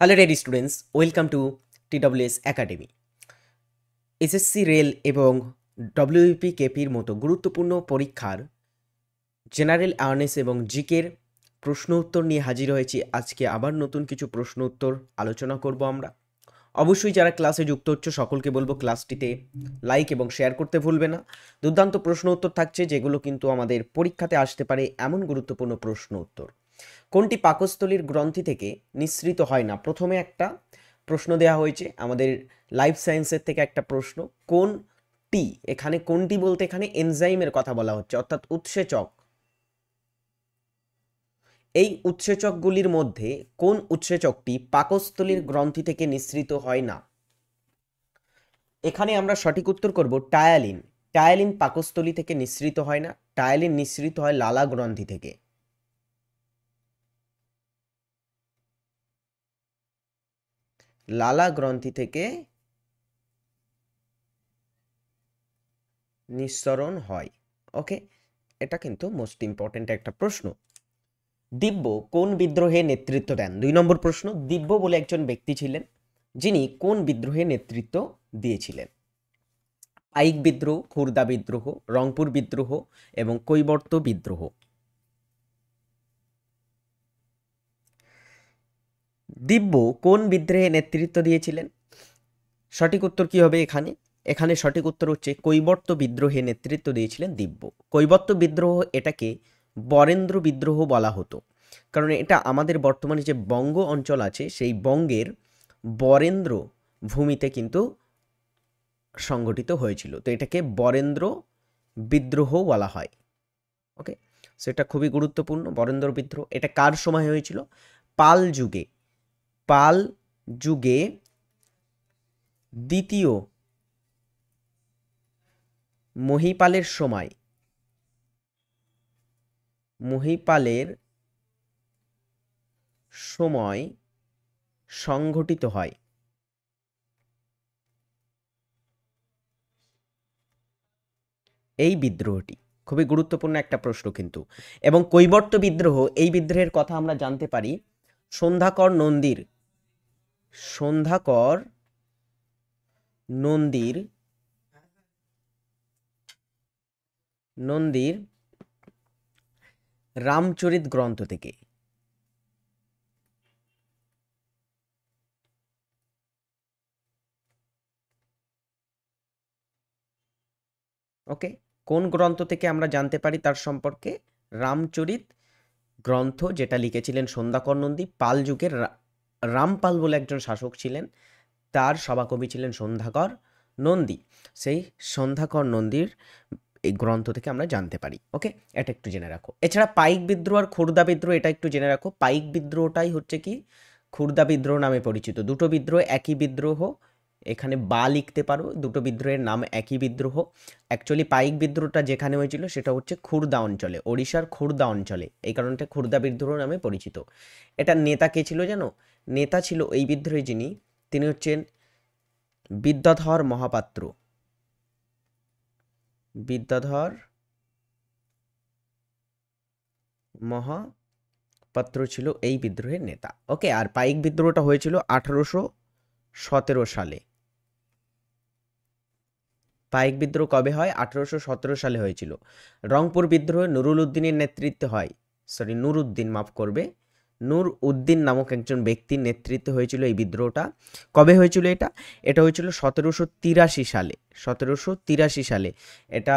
Hello ready students, welcome to TWS academy. SSC rail এবং WP কেপির মতো গুরুত্বপূর্ণ পরীক্ষার জেনারেল অ্যাওয়ারনেস এবং জিকের প্রশ্ন উত্তর নিয়ে হাজির হয়েছি। আজকে আবার নতুন কিছু প্রশ্ন উত্তর আলোচনা করব আমরা। অবশ্যই যারা ক্লাসে যুক্ত হচ্ছে সকলকে বলবো ক্লাসটিতে লাইক এবং শেয়ার করতে ভুলবে না। দুর্দান্ত প্রশ্ন উত্তর থাকছে, যেগুলো কিন্তু আমাদের পরীক্ষাতে আসতে পারে এমন গুরুত্বপূর্ণ প্রশ্ন উত্তর। কোনটি পাকস্থলীর গ্রন্থি থেকে নিঃসৃত হয় না? প্রথমে একটা প্রশ্ন দেওয়া হয়েছে আমাদের লাইফ সায়েন্সের থেকে একটা প্রশ্ন, কোনটি, এখানে কোনটি বলতে এখানে এনজাইমের কথা বলা হচ্ছে, অর্থাৎ উৎসেচক। এই উৎসেচকগুলির মধ্যে কোন উৎসেচকটি পাকস্থলীর গ্রন্থি থেকে নিঃসৃত হয় না? এখানে আমরা সঠিক উত্তর করব টায়ালিন। টায়ালিন পাকস্থলী থেকে নিঃসৃত হয় না, টায়ালিন নিঃসৃত হয় লালা গ্রন্থি থেকে। লালা গ্রন্থি থেকে নিঃসরণ হয়। ওকে, এটা কিন্তু মোস্ট ইম্পর্টেন্ট একটা প্রশ্ন। দিব্য কোন বিদ্রোহে নেতৃত্ব দেন? 2 নম্বর প্রশ্ন, দিব্য বলে একজন ব্যক্তি ছিলেন, যিনি কোন বিদ্রোহে নেতৃত্ব দিয়েছিলেন? পাইক বিদ্রোহ, খুরদা বিদ্রোহ, রংপুর বিদ্রোহ এবং কৈবর্ত বিদ্রোহ। দিব্য কোন বিদ্রোহে নেতৃত্ব দিয়েছিলেন? সঠিক উত্তর কি হবে এখানে? এখানে সঠিক উত্তর হচ্ছে কৈবর্ত বিদ্রোহে নেতৃত্ব দিয়েছিলেন দিব্য। কৈবর্ত বিদ্রোহ, এটাকে বরেন্দ্র বিদ্রোহ বলা হতো, কারণ এটা আমাদের বর্তমানে যে বঙ্গ অঞ্চল আছে সেই বঙ্গের বরেন্দ্র ভূমিতে কিন্তু সংগঠিত হয়েছিল, তো এটাকে বরেন্দ্র বিদ্রোহ বলা হয়। ওকে, সেটা খুবই গুরুত্বপূর্ণ বরেন্দ্র বিদ্রোহ। এটা কার সময় হয়েছিল? পাল যুগে। পাল যুগে দ্বিতীয় মহিপালের সময়, মহিপালের সময় সংঘটিত হয়। এই বিদ্রোহটি খুবই গুরুত্বপূর্ণ একটা প্রশ্ন কিন্তু। এবং কৈবর্ত বিদ্রোহ, এই বিদ্রোহের কথা আমরা জানতে পারি সন্ধ্যাকর নন্দীর, সন্ধ্যাকর নন্দীর নন্দীর রামচরিত গ্রন্থ থেকে। ওকে, কোন গ্রন্থ থেকে আমরা জানতে পারি তার সম্পর্কে? রামচরিত গ্রন্থ, যেটা লিখেছিলেন সন্ধ্যাকর নন্দী। পাল যুগের রামপাল বলে একজন শাসক ছিলেন, তার সভাকবি ছিলেন সন্ধ্যাকর নন্দী। সেই সন্ধ্যাকর নন্দীর এই গ্রন্থ থেকে আমরা জানতে পারি। ওকে, এটা একটু জেনে রাখো। এছাড়া পাইক বিদ্রোহ আর খুরদা বিদ্রোহ, এটা একটু জেনে রাখো। পাইক বিদ্রোহটাই হচ্ছে কি খুরদা বিদ্রোহ নামে পরিচিত। দুটো বিদ্রোহ একই বিদ্রোহ, এখানে বা লিখতে পারো, দুটো বিদ্রোহের নাম একই বিদ্রোহ। অ্যাকচুয়ালি পাইক বিদ্রোহটা যেখানে হয়েছিল সেটা হচ্ছে খুরদা অঞ্চলে, ওড়িশার খুরদা অঞ্চলে, এই কারণটা খুরদা বিদ্রোহ নামে পরিচিত। এটার নেতা কে ছিল জানো? নেতা ছিল এই বিদ্রোহে যিনি, তিনি হচ্ছেন বিদ্যাধর মহাপাত্র। বিদ্যাধর মহাপাত্র ছিল এই বিদ্রোহের নেতা। ওকে, আর পাইক বিদ্রোহটা হয়েছিল 1817 সালে। পাইক বিদ্রোহ কবে হয়? 1817 সালে হয়েছিল। রংপুর বিদ্রোহে নুরুল উদ্দিনের নেতৃত্বে হয়, সরি নূর উদ্দিন, মাফ করবে, নূর উদ্দিন নামক একজন ব্যক্তির নেতৃত্বে হয়েছিল এই বিদ্রোহটা। কবে হয়েছিল এটা? এটা হয়েছিল 1783 সালে। 1783 সালে এটা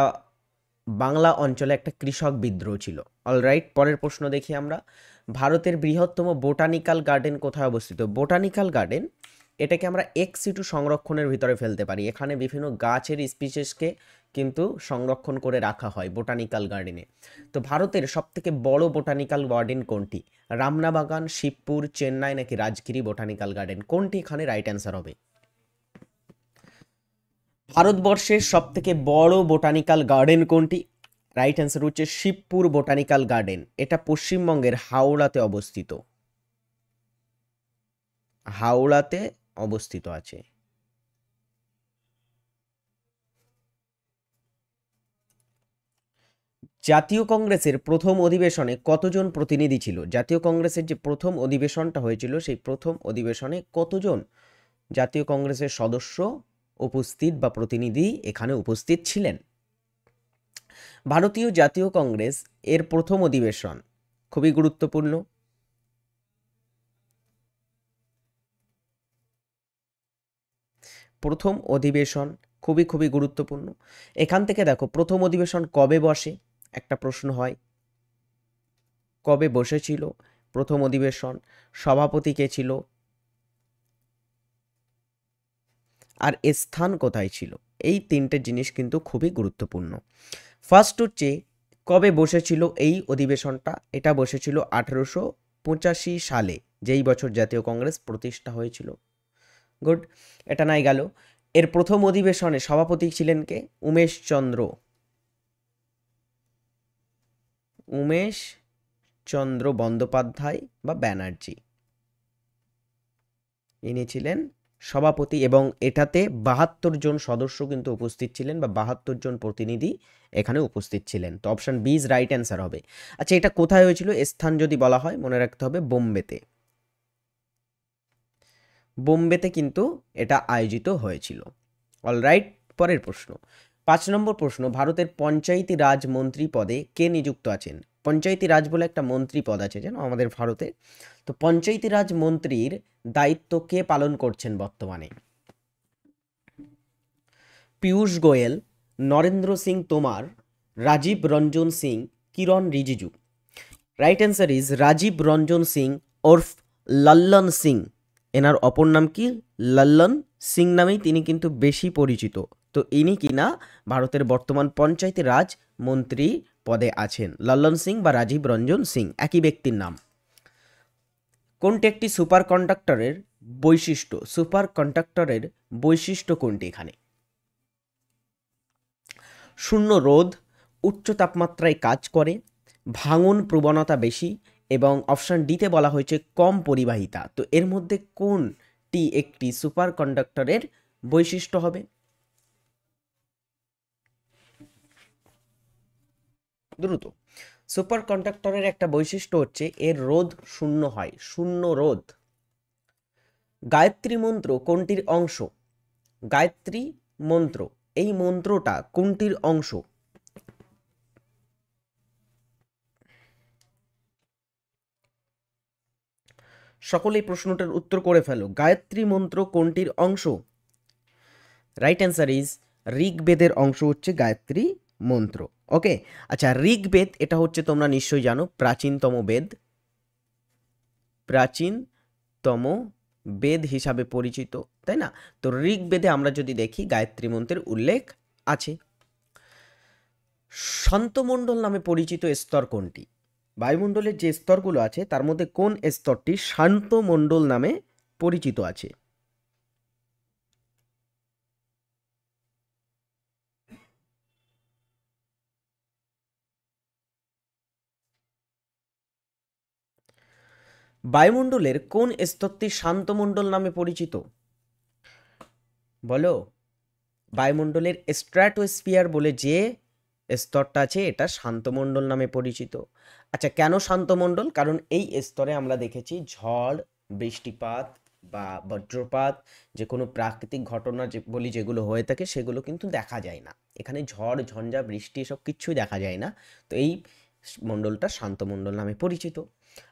বাংলা অঞ্চলে একটা কৃষক বিদ্রোহ ছিল। অলরাইট, পরের প্রশ্ন দেখি আমরা। ভারতের বৃহত্তম বোটানিক্যাল গার্ডেন কোথায় অবস্থিত? বোটানিক্যাল গার্ডেন, এটাকে আমরা ex-situ সংরক্ষণের ভিতরে ফেলতে পারি। এখানে বিভিন্ন গাছের স্পিসিসকে কিন্তু সংরক্ষণ করে রাখা হয় বোটানিক্যাল গার্ডেনে। তো ভারতের সবথেকে বড় বোটানিক্যাল গার্ডেন কোনটি? রামনাবাগান, শিবপুর, চেন্নাই নাকি রাজগিরি বোটানিক্যাল গার্ডেন? কোনটি এখানে রাইট অ্যান্সার হবে? ভারতবর্ষের সবথেকে বড় বোটানিক্যাল গার্ডেন কোনটি? রাইট অ্যান্সার হচ্ছে শিবপুর বোটানিক্যাল গার্ডেন। এটা পশ্চিমবঙ্গের হাওড়াতে অবস্থিত। হাওড়াতে অবস্থিত আছে। জাতীয় কংগ্রেসের প্রথম অধিবেশনে কতজন প্রতিনিধি ছিল? জাতীয় কংগ্রেসের যে প্রথম অধিবেশনটা হয়েছিল সেই প্রথম অধিবেশনে কতজন জাতীয় কংগ্রেসের সদস্য উপস্থিত বা প্রতিনিধি এখানে উপস্থিত ছিলেন? ভারতীয় জাতীয় কংগ্রেস এর প্রথম অধিবেশন খুবই গুরুত্বপূর্ণ। প্রথম অধিবেশন খুবই গুরুত্বপূর্ণ। এখান থেকে দেখো প্রথম অধিবেশন কবে বসে, একটা প্রশ্ন হয়, কবে বসেছিল প্রথম অধিবেশন, সভাপতি কে ছিল, আর স্থান কোথায় ছিল? এই তিনটে জিনিস কিন্তু খুবই গুরুত্বপূর্ণ। ফার্স্ট হচ্ছে কবে বসেছিল এই অধিবেশনটা, এটা বসেছিল 1885 সালে, যেই বছর জাতীয় কংগ্রেস প্রতিষ্ঠা হয়েছিল। গুড, এটা নাই গেল। এর প্রথম অধিবেশনে সভাপতি ছিলেন কে? উমেশ চন্দ্র বন্দ্যোপাধ্যায় বা ব্যানার্জি, ইনি ছিলেন সভাপতি, এবং এটাতে 72 জন সদস্য কিন্তু উপস্থিত ছিলেন বা 72 জন প্রতিনিধি এখানে উপস্থিত ছিলেন। তো option B is right answer হবে। আচ্ছা, এটা কোথায় হয়েছিল? স্থান যদি বলা হয় মনে রাখতে হবে বোম্বেতে। বোম্বেতে কিন্তু এটা আয়োজিত হয়েছিল। অলরাইট, পরের প্রশ্ন 5 নম্বর প্রশ্ন, ভারতের পঞ্চায়েতি রাজ মন্ত্রী পদে কে নিযুক্ত আছেন? পঞ্চায়েতি রাজ বলে একটা মন্ত্রী পদ আছে জানো আমাদের ভারতে। তো পঞ্চায়েতি রাজ মন্ত্রীর দায়িত্ব কে পালন করছেন বর্তমানে? Piyush Goyal, Narendra Singh Tomar, Rajiv Ranjan Singh, Kiren Rijiju. Right answer is Rajiv Ranjan Singh ওরফ লল্লন সিং। এনার অপর নাম কি? লল্লন সিং নামেই তিনি কিন্তু বেশি পরিচিত। তো ইনি কিনা ভারতের বর্তমান পঞ্চায়েতি রাজ মন্ত্রী পদে আছেন। লল্লন সিং বা রাজীব রঞ্জন সিং একই ব্যক্তির নাম। কোনটি একটি সুপার কন্ডাক্টরের বৈশিষ্ট্য? সুপার কন্ডাক্টরের বৈশিষ্ট্য কোনটি এখানে? শূন্য রোধ, উচ্চ তাপমাত্রায় কাজ করে, ভাঙন প্রবণতা বেশি, এবং অপশন ডিতে বলা হয়েছে কম পরিবাহিতা। তো এর মধ্যে কোনটি একটি সুপার কন্ডাক্টরের বৈশিষ্ট্য হবে? দ্রুত, সুপার কন্ডাক্টরের একটা বৈশিষ্ট্য হচ্ছে এর রোধ শূন্য হয়, শূন্য রোধ। গায়ত্রী মন্ত্র কোনটির অংশ? গায়ত্রী মন্ত্র, এই মন্ত্রটা কোনটির অংশ? সকলেই প্রশ্নটার উত্তর করে ফেলো। গায়ত্রী মন্ত্র কোনটির অংশ? রাইট অ্যান্সার ইজ ঋগ্বেদের অংশ হচ্ছে গায়ত্রী মন্ত্র। ওকে, আচ্ছা, ঋগ্বেদ এটা হচ্ছে তোমরা নিশ্চয়ই জানো প্রাচীনতম বেদ, প্রাচীনতম বেদ হিসাবে পরিচিত, তাই না? তো ঋগ্বেদে আমরা যদি দেখি গায়ত্রী মন্ত্রের উল্লেখ আছে। শান্তমণ্ডল নামে পরিচিত স্তর কোনটি? বায়ুমণ্ডলের যে স্তরগুলো আছে তার মধ্যে কোন স্তরটি শান্তমণ্ডল নামে পরিচিত আছে? বায়ুমণ্ডলের কোন স্তরটি শান্তমণ্ডল নামে পরিচিত? বলো। বায়ুমণ্ডলের স্ট্র্যাটোস্ফিয়ার বলে যে স্তরটা আছে এটা শান্তমণ্ডল নামে পরিচিত। আচ্ছা, কেন শান্তমণ্ডল? কারণ এই স্তরে আমরা দেখেছি ঝড়, বৃষ্টিপাত বা বজ্রপাত, যে কোনো প্রাকৃতিক ঘটনা যে বলি যেগুলো হয়ে থাকে সেগুলো কিন্তু দেখা যায় না। এখানে ঝড় ঝঞ্ঝা বৃষ্টি এসব কিচ্ছুই দেখা যায় না। তো এই মণ্ডলটা শান্তমণ্ডল নামে পরিচিত।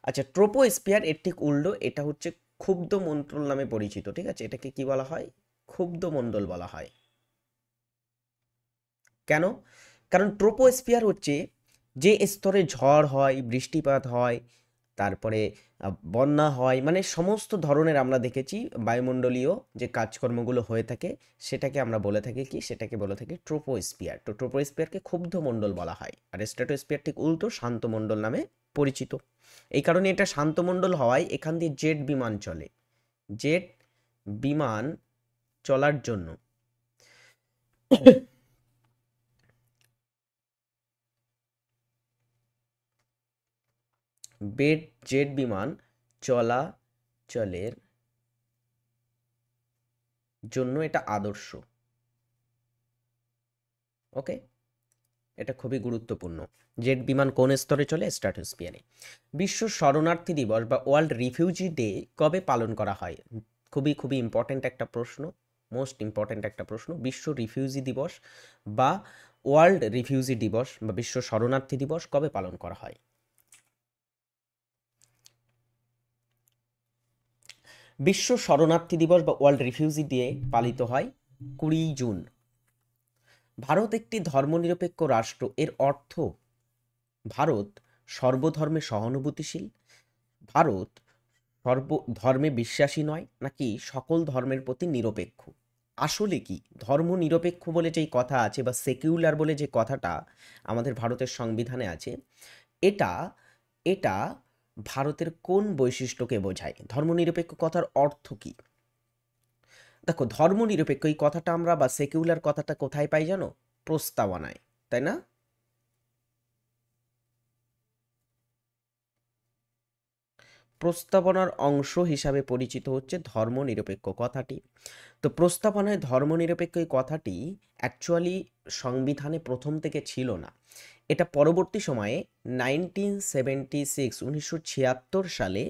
আচ্ছা, ট্রোপোস্ফিয়ার এর ঠিক উল্টো, এটা হচ্ছে ক্ষুব্ধ মণ্ডল নামে পরিচিত। ঠিক আছে, এটাকে কি বলা হয়? ক্ষুব্ধ মণ্ডল বলা হয়। কেন? কারণ ট্রোপোস্ফিয়ার হচ্ছে যে স্তরে ঝড় হয়, বৃষ্টিপাত হয়, তারপরে বন্যা হয়, মানে সমস্ত ধরনের আমরা দেখেছি বায়ুমণ্ডলীয় যে কাজকর্মগুলো হয়ে থাকে সেটাকে আমরা বলে থাকি কি? সেটাকে বলে থাকি ট্রোপোস্ফিয়ার। তো ট্রোপোস্ফিয়ারকে ক্ষুব্ধ মণ্ডল বলা হয়, আর স্ট্র্যাটোস্ফিয়ার ঠিক উল্টো শান্ত মণ্ডল নামে পরিচিত। এই কারণে এটা শান্ত মণ্ডল হওয়ায় এখান দিয়ে জেট বিমান চলে। জেট বিমান চলার জন্য জেট বিমান চলাচলের জন্য এটা আদর্শ। ওকে, এটা খুবই গুরুত্বপূর্ণ। জেট বিমান কোন স্তরে চলে? স্ট্র্যাটোস্ফিয়ারে। বিশ্ব শরণার্থী দিবস বা ওয়ার্ল্ড রিফিউজি ডে কবে পালন করা হয়? খুবই খুবই ইম্পর্ট্যান্ট একটা প্রশ্ন, মোস্ট ইম্পর্ট্যান্ট একটা প্রশ্ন। বিশ্ব রিফিউজি দিবস বা ওয়ার্ল্ড রিফিউজি দিবস বা বিশ্ব শরণার্থী দিবস কবে পালন করা হয়? বিশ্ব শরণার্থী দিবস বা ওয়ার্ল্ড রিফিউজি ডে পালিত হয় 20 জুন। ভারত একটি ধর্মনিরপেক্ষ রাষ্ট্র, এর অর্থ ভারত সর্বধর্মে সহানুভূতিশীল, ভারত সর্ব ধর্মে বিশ্বাসী নয়, নাকি সকল ধর্মের প্রতি নিরপেক্ষ? আসলে কি ধর্মনিরপেক্ষ বলে যেই কথা আছে বা সেকুলার বলে যে কথাটা আমাদের ভারতের সংবিধানে আছে, এটা এটা ভারতের কোন বৈশিষ্ট্যকে বোঝায়? ধর্মনিরপেক্ষ কথার অর্থ কি? দেখো, ধর্মনিরপেক্ষ এই কথাটা আমরা বা সেকুলার কথাটা কোথায় পাই জানো? প্রস্তাবনায়, তাই না? প্রস্তাবনার অংশ হিসাবে পরিচিত হচ্ছে ধর্মনিরপেক্ষ কথাটি। তো প্রস্তাবনায় ধর্মনিরপেক্ষ এই কথাটি অ্যাকচুয়ালি সংবিধানে প্রথম থেকে ছিল না। এটা পরবর্তী সময়ে 1976 সালে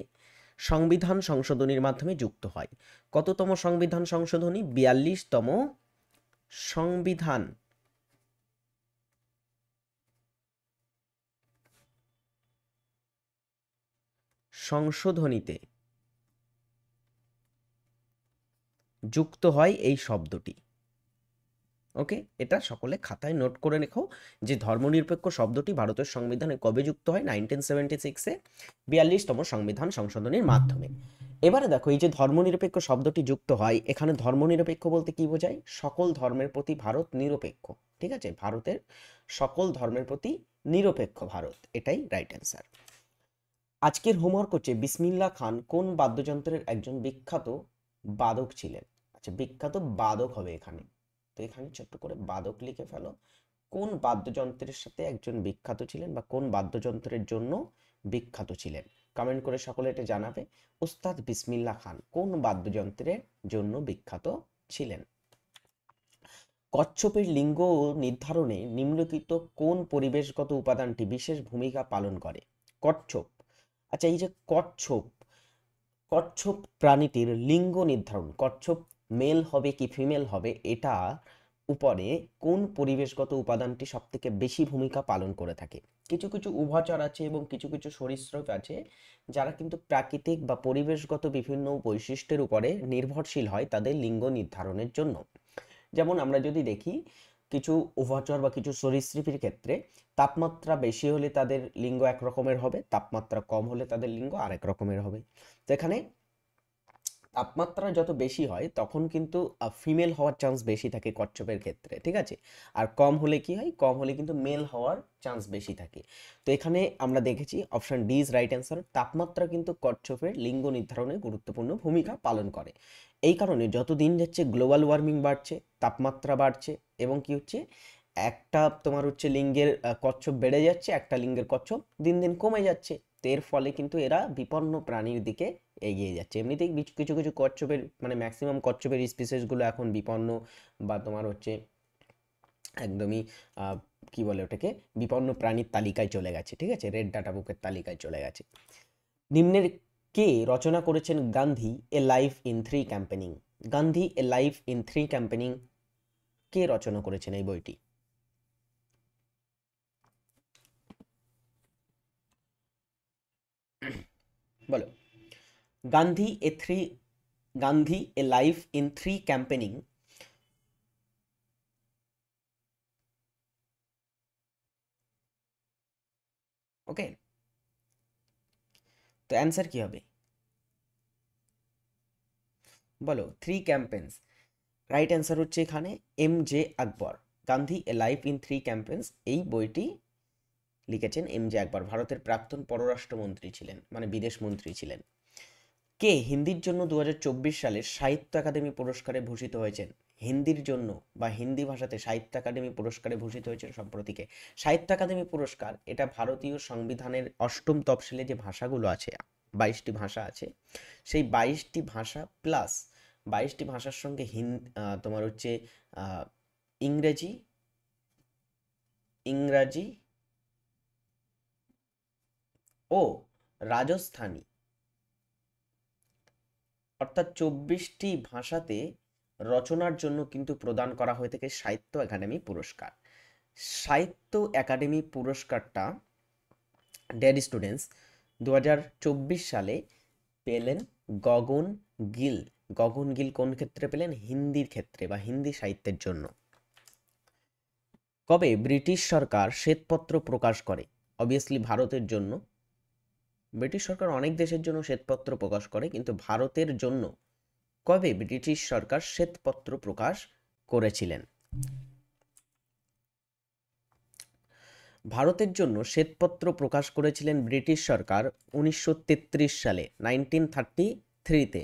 সংবিধান সংশোধনীর মাধ্যমে যুক্ত হয়। কততম সংবিধান সংশোধনী? 42তম সংবিধান সংশোধনীতে যুক্ত হয় এই শব্দটি। ওকে, এটা সকলে খাতায় নোট করে রেখো যে ধর্মনিরপেক্ষ শব্দটি ভারতের সংবিধানে কবে যুক্ত হয়? 1976-এ 42তম সংবিধান সংশোধনীর মাধ্যমে। এবারে দেখো, এই যে ধর্মনিরপেক্ষ শব্দটি যুক্ত হয়, এখানে ধর্মনিরপেক্ষ বলতে কি বোঝায়? সকল ধর্মের প্রতি ভারত নিরপেক্ষ। ঠিক আছে, ভারতের সকল ধর্মের প্রতি নিরপেক্ষ ভারত, এটাই রাইট অ্যান্সার। আজকের হোমওয়ার্ক হচ্ছে বিসমিল্লাহ খান কোন বাদ্যযন্ত্রের একজন বিখ্যাত বাদক ছিলেন? আচ্ছা, বিখ্যাত বাদক হবে এখানে, তো এখানে ছোট্ট করে বাদক লিখে ফেলো। কোন বাদ্যযন্ত্রের সাথে একজন বিখ্যাত ছিলেন বা কোন বাদ্যযন্ত্রের জন্য বিখ্যাত ছিলেন? কমেন্ট করে সকলে এটা জানাবে। ওস্তাদ বিসমিল্লাহ খান কোন বাদ্যযন্ত্রের জন্য বিখ্যাত ছিলেন? কচ্ছপের লিঙ্গ নির্ধারণে নিম্নলিখিত কোন পরিবেশগত উপাদানটি বিশেষ ভূমিকা পালন করে? কচ্ছপ। আচ্ছা, এই যে কচ্ছপ, কচ্ছপ প্রাণীটির লিঙ্গ নির্ধারণ, কচ্ছপ মেল হবে কি ফিমেল হবে, এটা উপরে কোন পরিবেশগত উপাদানটি সব থেকে বেশি ভূমিকা পালন করে থাকে? কিছু কিছু উভচর আছে এবং কিছু কিছু সরীসৃপ আছে যারা কিন্তু প্রাকৃতিক বা পরিবেশগত বিভিন্ন বৈশিষ্ট্যের উপরে নির্ভরশীল হয় তাদের লিঙ্গ নির্ধারণের জন্য। যেমন আমরা যদি দেখি, কিছু উভচর বা কিছু সরীসৃপের ক্ষেত্রে তাপমাত্রা বেশি হলে তাদের লিঙ্গ এক রকমের হবে, তাপমাত্রা কম হলে তাদের লিঙ্গ আরেক রকমের হবে। তো এখানে তাপমাত্রা যত বেশি হয় তখন কিন্তু ফিমেল হওয়ার চান্স বেশি থাকে কচ্ছপের ক্ষেত্রে, ঠিক আছে? আর কম হলে কি হয়? কম হলে কিন্তু মেল হওয়ার চান্স বেশি থাকে। তো এখানে আমরা দেখেছি option D is right answer. তাপমাত্রা কিন্তু কচ্ছপের লিঙ্গ নির্ধারণে গুরুত্বপূর্ণ ভূমিকা পালন করে। এই কারণে যত দিন যাচ্ছে গ্লোবাল ওয়ার্মিং বাড়ছে, তাপমাত্রা বাড়ছে এবং কি হচ্ছে, একটা তোমার হচ্ছে লিঙ্গের কচ্ছপ বেড়ে যাচ্ছে, একটা লিঙ্গের কচ্ছপ দিন দিন কমে যাচ্ছে। তো এর ফলে কিন্তু এরা বিপন্ন প্রাণীর দিকে এগিয়ে যাচ্ছে। এমনিতেই কিছু কিছু কচ্ছপের মানে ম্যাক্সিমাম কচ্ছপের স্পিসিসগুলো এখন বিপন্ন বা তোমার হচ্ছে একদমই কি বলে ওটাকে, বিপন্ন প্রাণীর তালিকায় চলে গেছে, ঠিক আছে, রেড ডাটা বুকের তালিকায় চলে গেছে। নিম্নের কে রচনা করেছেন Gandhi a life in three campaigning? Gandhi a life in three campaigning কে রচনা করেছেন এই বইটি? বলো। Gandhi a three Gandhi a life in three campaigning, okay, তো অ্যান্সার কি হবে? বলো, থ্রি ক্যাম্পেন্স। রাইট অ্যান্সার হচ্ছে এখানে M J. Akbar. Gandhi a life in three campaigns এই বইটি লিখেছেন এম.জে. আকবর, ভারতের প্রাক্তন পররাষ্ট্রমন্ত্রী ছিলেন, মানে বিদেশ মন্ত্রী ছিলেন। কে হিন্দির জন্য 2024 সালে সাহিত্য একাডেমি পুরস্কারে ভূষিত হয়েছেন? হিন্দির জন্য বা হিন্দি ভাষাতে সাহিত্য একাডেমি পুরস্কারে ভূষিত হয়েছেন সম্প্রতি কে? সাহিত্য একাডেমি পুরস্কার এটা ভারতীয় সংবিধানের অষ্টম তফসিলে যে ভাষাগুলো আছে, 22টি ভাষা আছে, সেই 22টি ভাষা প্লাস 22টি ভাষার সঙ্গে তোমার হচ্ছে ইংরেজি ইংরাজি ও রাজস্থানী, অর্থাৎ 24টি ভাষাতে রচনার জন্য কিন্তু প্রদান করা হয়ে থাকে সাহিত্য একাডেমি পুরস্কার। সাহিত্য একাডেমি পুরস্কারটা ডিয়ার স্টুডেন্টস 2024 সালে পেলেন গগন গিল। গগন গিল কোন ক্ষেত্রে পেলেন? হিন্দির ক্ষেত্রে বা হিন্দি সাহিত্যের জন্য। কবে ব্রিটিশ সরকার শ্বেতপত্র প্রকাশ করে? অবভিয়াসলি ভারতের জন্য। ব্রিটিশ সরকার অনেক দেশের জন্য শ্বেতপত্র প্রকাশ করে, কিন্তু ভারতের জন্য কবে ব্রিটিশ সরকার শ্বেতপত্র প্রকাশ করেছিলেন? ভারতের জন্য শ্বেতপত্র প্রকাশ করেছিলেন ব্রিটিশ সরকার 1933 সালে, 1933-তে।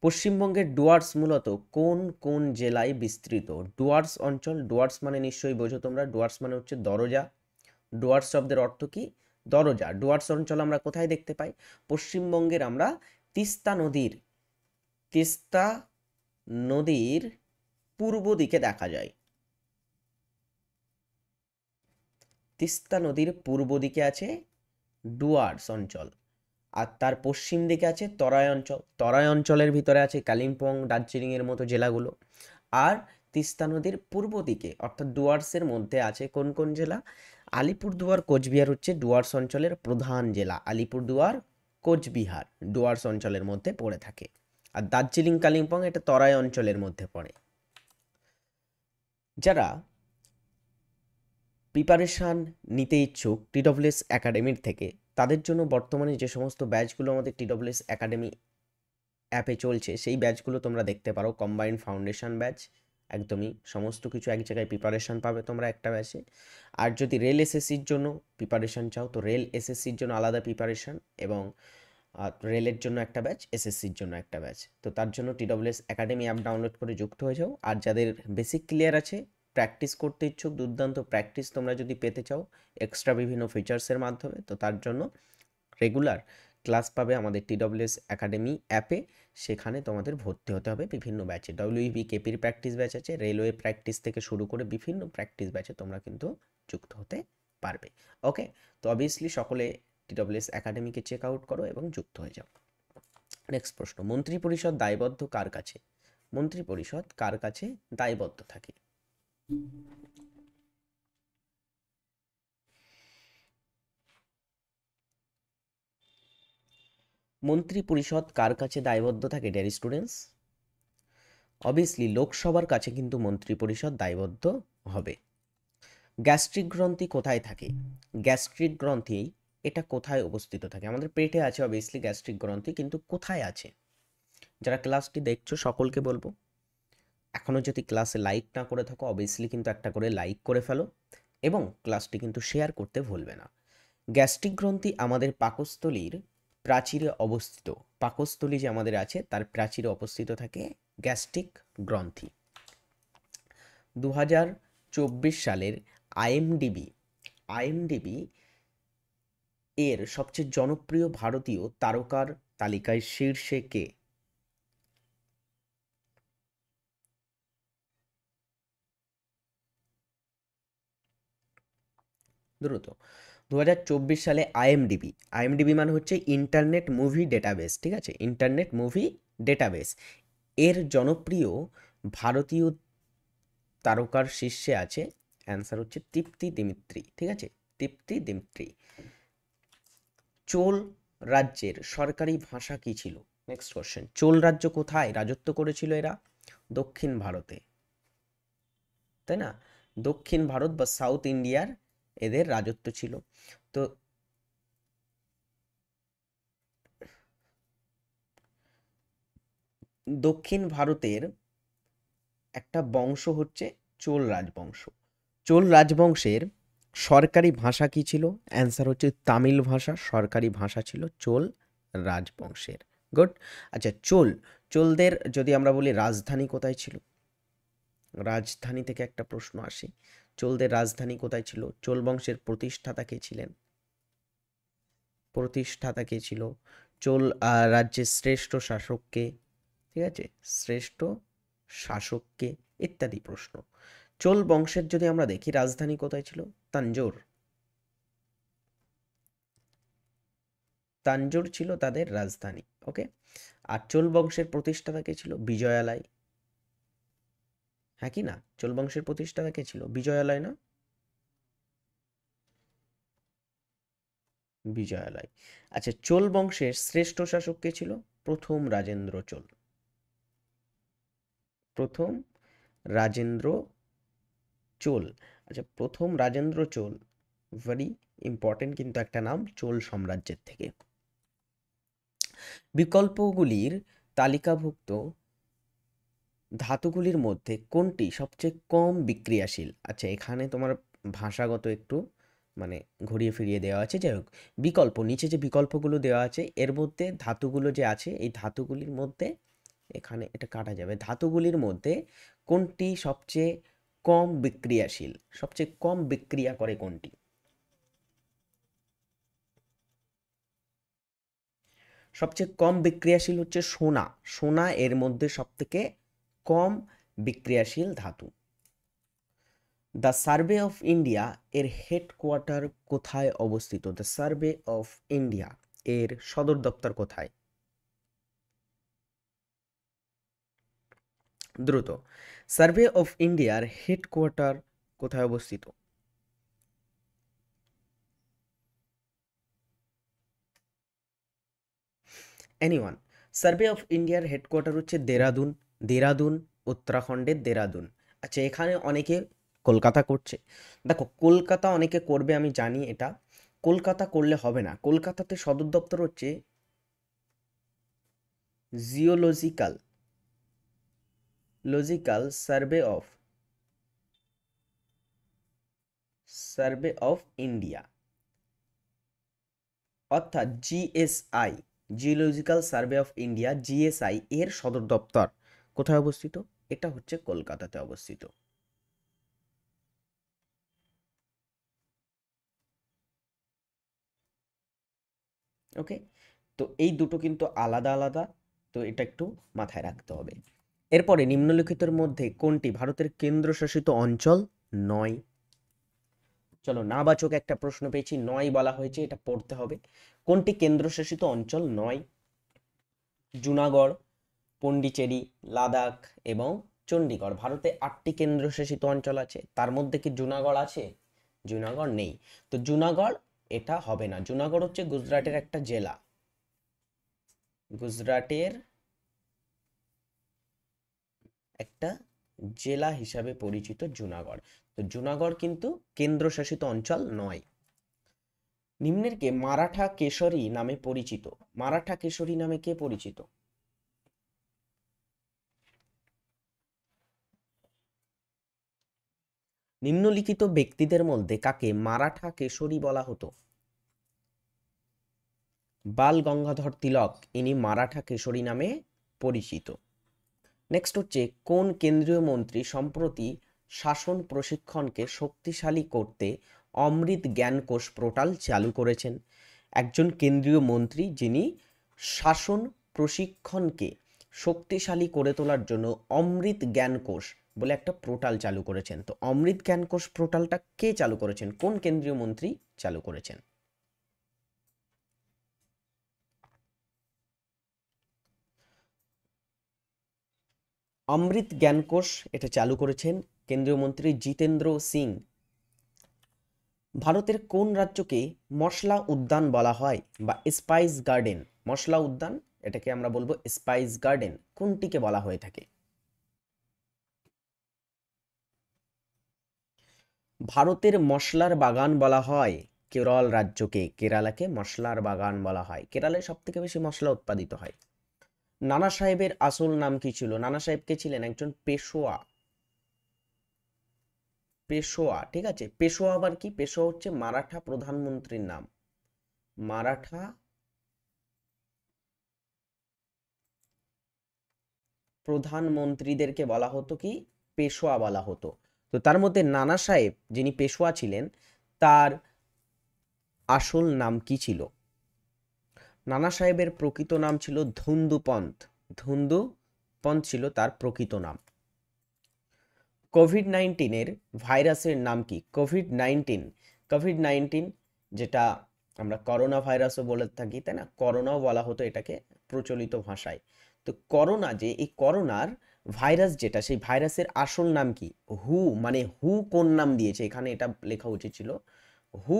পশ্চিমবঙ্গের ডুয়ার্স মূলত কোন কোন জেলায় বিস্তৃত? ডুয়ার্স অঞ্চল, ডুয়ার্স মানে নিশ্চয়ই বোঝো তোমরা, ডুয়ার্স মানে হচ্ছে দরজা। ডুয়ার্স শব্দের অর্থ কি? দরজা। ডুয়ার্স অঞ্চল আমরা কোথায় দেখতে পাই? পশ্চিমবঙ্গের আমরা তিস্তা নদীর পূর্ব দিকে দেখা যায়। তিস্তা নদীর পূর্ব দিকে আছে ডুয়ার্স অঞ্চল, আর তার পশ্চিম দিকে আছে তরাই অঞ্চল। তরাই অঞ্চলের ভিতরে আছে কালিম্পং, দার্জিলিংয়ের মতো জেলাগুলো। আর তিস্তা নদীর পূর্ব দিকে অর্থাৎ ডুয়ার্সের মধ্যে আছে কোন কোন জেলা? আলিপুরদুয়ার, কোচবিহার হচ্ছে ডুয়ার্স অঞ্চলের প্রধান জেলা। আলিপুরদুয়ার, কোচবিহার ডুয়ার্স অঞ্চলের মধ্যে পড়ে থাকে। আর দার্জিলিং, কালিম্পং এটা তরাই অঞ্চলের মধ্যে পড়ে। যারা প্রিপারেশান নিতে ইচ্ছুক TWS একাডেমির থেকে, তাদের জন্য বর্তমানে যে সমস্ত ব্যাচগুলো আমাদের TWS একাডেমি অ্যাপে চলছে, সেই ব্যাচগুলো তোমরা দেখতে পারো। কম্বাইন্ড ফাউন্ডেশন ব্যাচ, একদমই সমস্ত কিছু এক জায়গায় প্রিপারেশান পাবে তোমরা একটা ব্যাচে। আর যদি রেল এসএসসির জন্য প্রিপারেশান চাও, তো রেল এসএসসির জন্য আলাদা প্রিপারেশান, এবং রেলের জন্য একটা ব্যাচ, এসএসসির জন্য একটা ব্যাচ। তো তার জন্য TWS একাডেমি অ্যাপ ডাউনলোড করে যুক্ত হয়ে যাও। আর যাদের বেসিক ক্লিয়ার আছে, প্র্যাকটিস করতে ইচ্ছুক, দুর্দান্ত প্র্যাকটিস তোমরা যদি পেতে চাও এক্সট্রা বিভিন্ন ফিচার্সের মাধ্যমে, তো তার জন্য রেগুলার ক্লাস পাবে আমাদের TWS একাডেমি অ্যাপে। সেখানে তোমাদের ভর্তি হতে হবে বিভিন্ন ব্যাচে। WEB কেপির প্র্যাকটিস ব্যাচ আছে, রেলওয়ে প্র্যাকটিস থেকে শুরু করে বিভিন্ন প্র্যাকটিস ব্যাচে তোমরা কিন্তু যুক্ত হতে পারবে। ওকে, তো অবভিয়াসলি সকলে TWS একাডেমিকে চেক আউট করো এবং যুক্ত হয়ে যাও। নেক্সট প্রশ্ন, মন্ত্রিপরিষদ দায়বদ্ধ কার কাছে? মন্ত্রিপরিষদ কার কাছে দায়বদ্ধ থাকে? মন্ত্রিপরিষদ কার কাছে দায়বদ্ধ থাকে ডিয়ার স্টুডেন্টস? অবভিয়াসলি লোকসভার কাছে কিন্তু মন্ত্রিপরিষদ দায়বদ্ধ হবে। গ্যাস্ট্রিক গ্রন্থি কোথায় থাকে? গ্যাস্ট্রিক গ্রন্থি এটা কোথায় অবস্থিত থাকে? আমাদের পেটে আছে অবভিয়াসলি গ্যাস্ট্রিক গ্রন্থি, কিন্তু কোথায় আছে? যারা ক্লাসটি দেখছো সকলকে বলবো, এখনও যদি ক্লাসে লাইক না করে থাকো অবভিয়াসলি কিন্তু একটা করে লাইক করে ফেলো, এবং ক্লাসটি কিন্তু শেয়ার করতে ভুলবে না। গ্যাস্ট্রিক গ্রন্থি আমাদের পাকস্থলীর প্রাচীরে অবস্থিত। পাকস্থলী যে আমাদের আছে তার প্রাচীরে অবস্থিত থাকে গ্যাস্ট্রিক গ্রন্থি। 2024 সালের আইএমডিবি এর সবচেয়ে জনপ্রিয় ভারতীয় তারকার তালিকায় শীর্ষে কে? দ্রুত। 2024 সালে আইএমডিবি মানে হচ্ছে ইন্টারনেট মুভি ডেটাবেস, ঠিক আছে? ইন্টারনেট মুভি ডেটাবেস এর জনপ্রিয় ভারতীয় তারকার শীর্ষে আছে, অ্যান্সার হচ্ছে তৃপ্তি দিমিত্রি, ঠিক আছে? তৃপ্তি দিমিত্রি। চোল রাজ্যের সরকারি ভাষা কি ছিল? নেক্সট কোশ্চেন, চোল রাজ্য কোথায় রাজত্ব করেছিল এরা? দক্ষিণ ভারতে, তাই না? দক্ষিণ ভারত বা সাউথ ইন্ডিয়ার এদের রাজত্ব ছিল। তো দক্ষিণ ভারতের একটা বংশ হচ্ছে চোল রাজবংশ। চোল রাজবংশের সরকারি ভাষা কি ছিল? অ্যান্সার হচ্ছে তামিল ভাষা সরকারি ভাষা ছিল চোল রাজবংশের। গুড। আচ্ছা, চোলদের যদি আমরা বলি রাজধানী কোথায় ছিল? রাজধানী থেকে একটা প্রশ্ন আসে, চোলদের রাজধানী কোথায় ছিল? চোল বংশের প্রতিষ্ঠাতা কে ছিলেন? চোল রাজ্যের শ্রেষ্ঠ শাসককে, ঠিক আছে? শ্রেষ্ঠ শাসককে ইত্যাদি প্রশ্ন। চোল বংশের যদি আমরা দেখি রাজধানী কোথায় ছিল? তাঞ্জোর। তাঞ্জোর ছিল তাদের রাজধানী। ওকে, আর চোল বংশের প্রতিষ্ঠাতা কে ছিল? বিজয়ালয়। হ্যাঁ কি না? চোল বংশের প্রতিষ্ঠাতা কে ছিল? বিজয়ালয় না? বিজয়ালয়। আচ্ছা, চোল বংশের শ্রেষ্ঠ শাসক কে ছিল? প্রথম রাজেন্দ্র চোল। প্রথম রাজেন্দ্র চোল। আচ্ছা, প্রথম রাজেন্দ্র চোল ভেরি ইম্পর্টেন্ট কিন্তু একটা নাম চোল সাম্রাজ্যের থেকে। বিকল্পগুলির তালিকাভুক্ত ধাতুগুলির মধ্যে কোনটি সবচেয়ে কম বিক্রিয়াশীল? আচ্ছা, এখানে তোমার ভাষাগত একটু মানে ঘুরিয়ে ফিরিয়ে দেওয়া আছে। যাই হোক, বিকল্প নিচে যে বিকল্পগুলো দেওয়া আছে এর মধ্যে ধাতুগুলো যে আছে এই ধাতুগুলির মধ্যে, এখানে এটা কাটা যাবে, ধাতুগুলির মধ্যে কোনটি সবচেয়ে কম বিক্রিয়াশীল? সবচেয়ে কম বিক্রিয়া করে কোনটি? সবচেয়ে কম বিক্রিয়াশীল হচ্ছে সোনা। সোনা এর মধ্যে সবথেকে কম বিক্রিয়াশীল ধাতু। দ্য সার্ভে অফ ইন্ডিয়া এর হেডকোয়ার্টার কোথায় অবস্থিত? দ্য সার্ভে অফ ইন্ডিয়া এর সদর দপ্তর কোথায়? দ্রুত, সার্ভে অফ ইন্ডিয়ার হেডকোয়ার্টার কোথায় অবস্থিত? এনিওয়ান? সার্ভে অফ ইন্ডিয়ার হেডকোয়ার্টার হচ্ছে দেরাদুন। দেরাদুন, উত্তরাখণ্ডের দেরাদুন। আচ্ছা, এখানে অনেকে কলকাতা করছে। দেখো, কলকাতা অনেকে করবে আমি জানি, এটা কলকাতা করলে হবে না। কলকাতাতে সদর দপ্তর হচ্ছে জিওলজিক্যাল সার্ভে অফ ইন্ডিয়া, অর্থাৎ GSI, geological survey of India, GSI এর সদর দপ্তর কোথায় অবস্থিত? এটা হচ্ছে কলকাতাতে অবস্থিত। ওকে, তো এই দুটো কিন্তু আলাদা আলাদা, তো এটা একটু মাথায় রাখতে হবে। এরপরে নিম্নলিখিতের মধ্যে কোনটি ভারতের কেন্দ্রশাসিত অঞ্চল নয়? চলো, নাবাচক একটা প্রশ্ন পেয়েছি, নয় বলা হয়েছে, এটা পড়তে হবে। কোনটি কেন্দ্রশাসিত অঞ্চল নয়? জুনাগড়, পন্ডিচেরি, লাদাখ এবং চণ্ডীগড়। ভারতে 8টি কেন্দ্রশাসিত অঞ্চল আছে, তার মধ্যে কি জুনাগড় আছে? জুনাগড় নেই। তো জুনাগড় এটা হবে না। জুনাগড় হচ্ছে গুজরাটের একটা জেলা। গুজরাটের একটা জেলা হিসাবে পরিচিত জুনাগড়। তো জুনাগড় কিন্তু কেন্দ্রশাসিত অঞ্চল নয়। নিম্নের কে মারাঠা কেশরী নামে পরিচিত? মারাঠা কেশরী নামে কে পরিচিত? নিম্নলিখিত ব্যক্তিদের মধ্যে কাকে মারাঠা কেশরী বলা হতো? বাল গঙ্গাধর তিলক, ইনি মারাঠা কেশরী নামে পরিচিত। নেক্সট হচ্ছে, কোন কেন্দ্রীয় মন্ত্রী সম্প্রতি শাসন প্রশিক্ষণকে শক্তিশালী করতে অমৃত জ্ঞানকোষ পোর্টাল চালু করেছেন? একজন কেন্দ্রীয় মন্ত্রী যিনি শাসন প্রশিক্ষণকে শক্তিশালী করে তোলার জন্য অমৃত জ্ঞানকোষ বলে একটা পোর্টাল চালু করেছেন। তো অমৃত জ্ঞানকোষ পোর্টালটা কে চালু করেছেন? কোন কেন্দ্রীয় মন্ত্রী চালু করেছেন? অমৃত জ্ঞানকোষ এটা চালু করেছেন কেন্দ্রীয় মন্ত্রী জিতেন্দ্র সিং। ভারতের কোন রাজ্যকে মশলা উদ্যান বলা হয় বা স্পাইস গার্ডেন? মশলা উদ্যান, এটাকে আমরা বলবো স্পাইস গার্ডেন। কোনটিকে বলা হয়ে থাকে? ভারতের মশলার বাগান বলা হয় কেরল রাজ্যকে। কেরালাকে মশলার বাগান বলা হয়। কেরালে সব থেকে বেশি মশলা উৎপাদিত হয়। নানা সাহেবের আসল নাম কি ছিল? নানা সাহেব কে ছিলেন? একজন পেশোয়া। পেশোয়া, ঠিক আছে। পেশোয়া আবার কি? পেশোয়া হচ্ছে মারাঠা প্রধানমন্ত্রীর নাম। মারাঠা প্রধানমন্ত্রীদেরকে বলা হতো কি? পেশোয়া বলা হতো। তো তার মধ্যে নানা সাহেব যিনি পেশোয়া ছিলেন তার আসল নাম কি ছিল? নানা সাহেবের প্রকৃত নাম ছিল ধুন্দু পন্থ। ধুন্দু পন্থ ছিল তার প্রকৃত নাম। কোভিড-19 ভাইরাসের নাম কি? কোভিড-19 যেটা আমরা করোনা ভাইরাসও বলে থাকি, তাই না? করোনাও বলা হতো এটাকে প্রচলিত ভাষায়। তো করোনা, যে এই করোনার ভাইরাস যেটা, সেই ভাইরাসের আসল নাম কি? হু, মানে হু কোন নাম দিয়েছে, এখানে এটা লেখা উচিত ছিল। হু,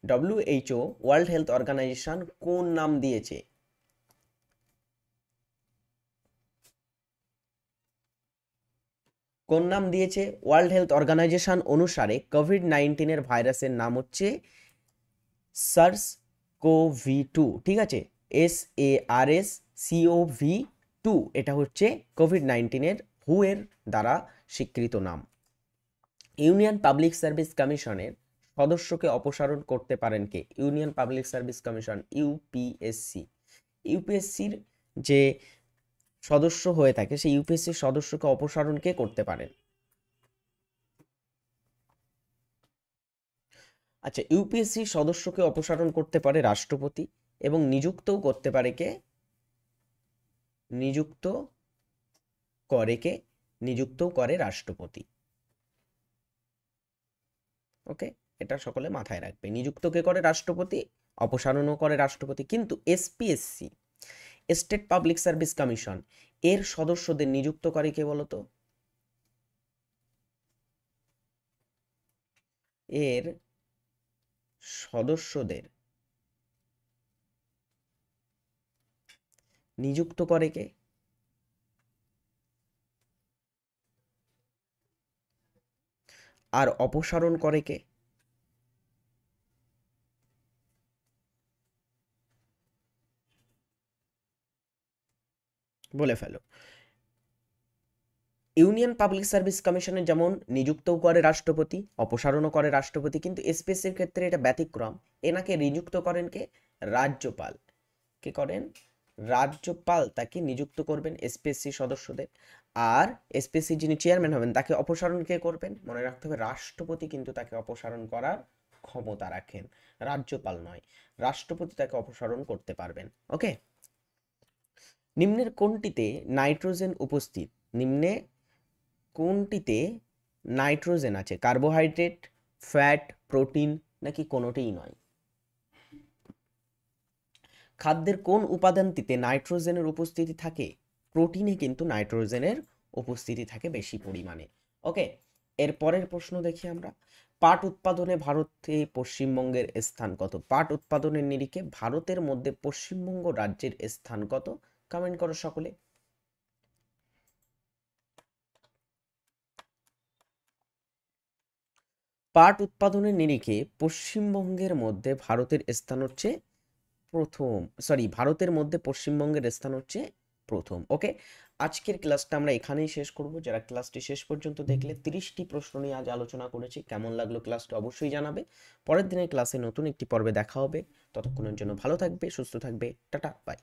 WHO, ওয়ার্ল্ড হেলথ অর্গানাইজেশন কোন নাম দিয়েছে? কোন নাম দিয়েছে? ওয়ার্ল্ড হেলথ অর্গানাইজেশন অনুসারে কোভিড-19 ভাইরাসের নাম হচ্ছে সার্স কোভি-2, ঠিক আছে? SARS-CoV-2, এটা হচ্ছে কোভিড-19 হু এর দ্বারা স্বীকৃত নাম। ইউনিয়ন পাবলিক সার্ভিস কমিশনের সদস্যকে অপসারণ করতে পারেন কে? Union public service commission, UPSC. ইউপিএসসির যে সদস্য হয়ে থাকে, সেই ইউপিএসসির সদস্যকে অপসারণ কে করতে পারেন? আচ্ছা, ইউপিএসসির সদস্যকে অপসারণ করতে পারে রাষ্ট্রপতি, এবং নিযুক্তও করতে পারে কে? নিযুক্ত করে কে? নিযুক্তও করে রাষ্ট্রপতি। ওকে, এটা সকলে মাথায় রাখবে। নিযুক্ত কে করে? রাষ্ট্রপতি। অপসারণও করে রাষ্ট্রপতি। কিন্তু SPSC, state public service commission, এর সদস্যদের নিযুক্ত করে কে বলতো? এর সদস্যদের নিযুক্ত করে কে? আর অপসারণ করে কে? বলে ফেলো। ইউনিয়ন পাবলিক সার্ভিস কমিশনের যেমন নিযুক্তও করে রাষ্ট্রপতি, অপসারণও করে রাষ্ট্রপতি, কিন্তু এসপিএসসির ক্ষেত্রে এটা ব্যতিক্রম। এনাকে নিযুক্ত করেন কে? রাজ্যপাল। কে করেন? রাজ্যপাল তাকে নিযুক্ত করবেন এসপিএসসি সদস্যদের। আর এসপিএসসি যিনি চেয়ারম্যান হবেন, তাকে অপসারণ কে করবেন? মনে রাখতে হবে, রাষ্ট্রপতি কিন্তু তাকে অপসারণ করার ক্ষমতা রাখেন, রাজ্যপাল নয়। রাষ্ট্রপতি তাকে অপসারণ করতে পারবেন। ওকে, নিম্নের কোনটিতে নাইট্রোজেন উপস্থিত? নিম্নে কোনটিতে নাইট্রোজেন আছে? কার্বোহাইড্রেট, ফ্যাট, প্রোটিন, নাকি কোনোটিই নয়? খাদ্যের কোন উপাদানটিতে নাইট্রোজেনের উপস্থিতি থাকে? প্রোটিনে কিন্তু নাইট্রোজেনের উপস্থিতি থাকে বেশি পরিমাণে। ওকে, এর পরের প্রশ্ন দেখি আমরা। পাট উৎপাদনে ভারতে পশ্চিমবঙ্গের স্থান কত? পাট উৎপাদনের নিরিখে ভারতের মধ্যে পশ্চিমবঙ্গ রাজ্যের স্থান কত? কমেন্ট করো সকলে। পাট উৎপাদনের নিরিখে পশ্চিমবঙ্গের মধ্যে ভারতের স্থান হচ্ছে প্রথম। ভারতের মধ্যে পশ্চিমবঙ্গের স্থান হচ্ছে প্রথম। ওকে, আজকের ক্লাসটা আমরা এখানেই শেষ করব। যারা ক্লাসটি শেষ পর্যন্ত দেখলে, 30টি প্রশ্ন নিয়ে আজ আলোচনা করেছি। কেমন লাগলো ক্লাসটা অবশ্যই জানাবে। পরের দিনের ক্লাসে নতুন একটি পর্বে দেখা হবে। ততক্ষণের জন্য ভালো থাকবে, সুস্থ থাকবে। Tata, by.